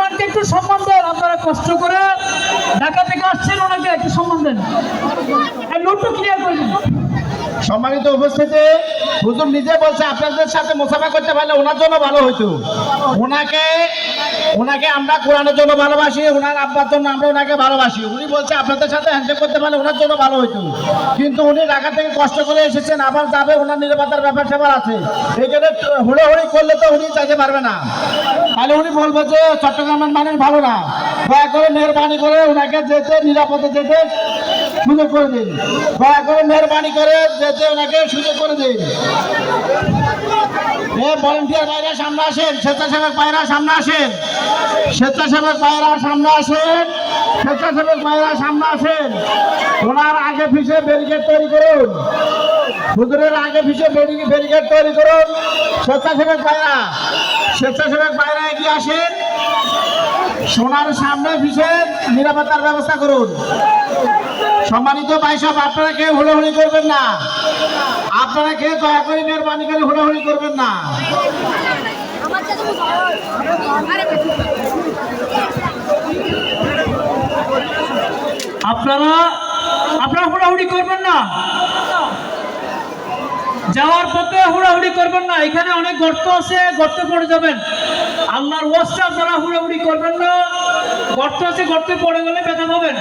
ওনাকে একটু সম্মান দেন, আপনারা কষ্ট করে ঢাকা থেকে আসছেন, ওনাকে একটু সম্মান দেন, নোটটা ক্লিয়ার করে দিন। সম্মানিত উপস্থিতি, হুজুর নিজে বলছে আপনাদের সাথে মুসাফা করতে পারলে ওনার জন্য ভালো হইতো। ওনাকে আমরা কোরআনের জন্য ভালোবাসি, ওনার আব্বার জন্য আমরা ওনাকে ভালোবাসি। উনি বলছে আপনাদের সাথে হ্যান্ডশেক করতে পারলে ওনার জন্য ভালো হইতো, কিন্তু উনি ঢাকা থেকে কষ্ট করে এসেছেন, আবার যাবে, ওনার নিরাপত্তার ব্যাপার স্যাপার আছে। এই জন্য হুড়োহুড়ি করলে তো উনি যাইতে পারবে না। তাহলে উনি বলবে যে চট্টগ্রামের মানুষ ভালো না। দয়া করে মেহরবানি করে ওনাকে যেতে, নিরাপদে যেতে সুযোগ করে দিন। দয়া করে মেহরবানি করে যেতে ওনাকে সুযোগ করে দিন। ভলেন্টিয়ার ভাইরা সামনে আসেন, স্বেচ্ছাসেবক ভাইরা সামনে আসেন, স্বেচ্ছাসেবক ভাইরা সামনে আসেন, স্বেচ্ছাসেবক ভাইরা সামনে আসেন। ওনার আগে পিছিয়ে ব্যারিকেড তৈরি করুন, হুজুরের আগে পিছিয়ে ব্যারিকেড তৈরি করুন। স্বেচ্ছাসেবক ভাইরা এগিয়ে আসেন, সোনার সামনে পিছিয়ে নিরাপত্তার ব্যবস্থা করুন। সম্মানিত ভাই সব, আপনারা কেউ হুড়োহুড়ি করবেন না, আপনারা কেউ দয়া করে মেহরবানি করে হুড়োহুড়ি করবেন না। আপনারা হুড়াহুড়ি করবেন না, যাওয়ার পথে হুড়াহুড়ি করবেন না। এখানে অনেক গর্ত আছে, গর্তে পড়ে যাবেন। আল্লাহর ওয়াস্তে আপনারা হুড়াহুড়ি করবেন না, গর্ত আছে, গর্তে পড়ে গেলে ব্যথা পাবেন।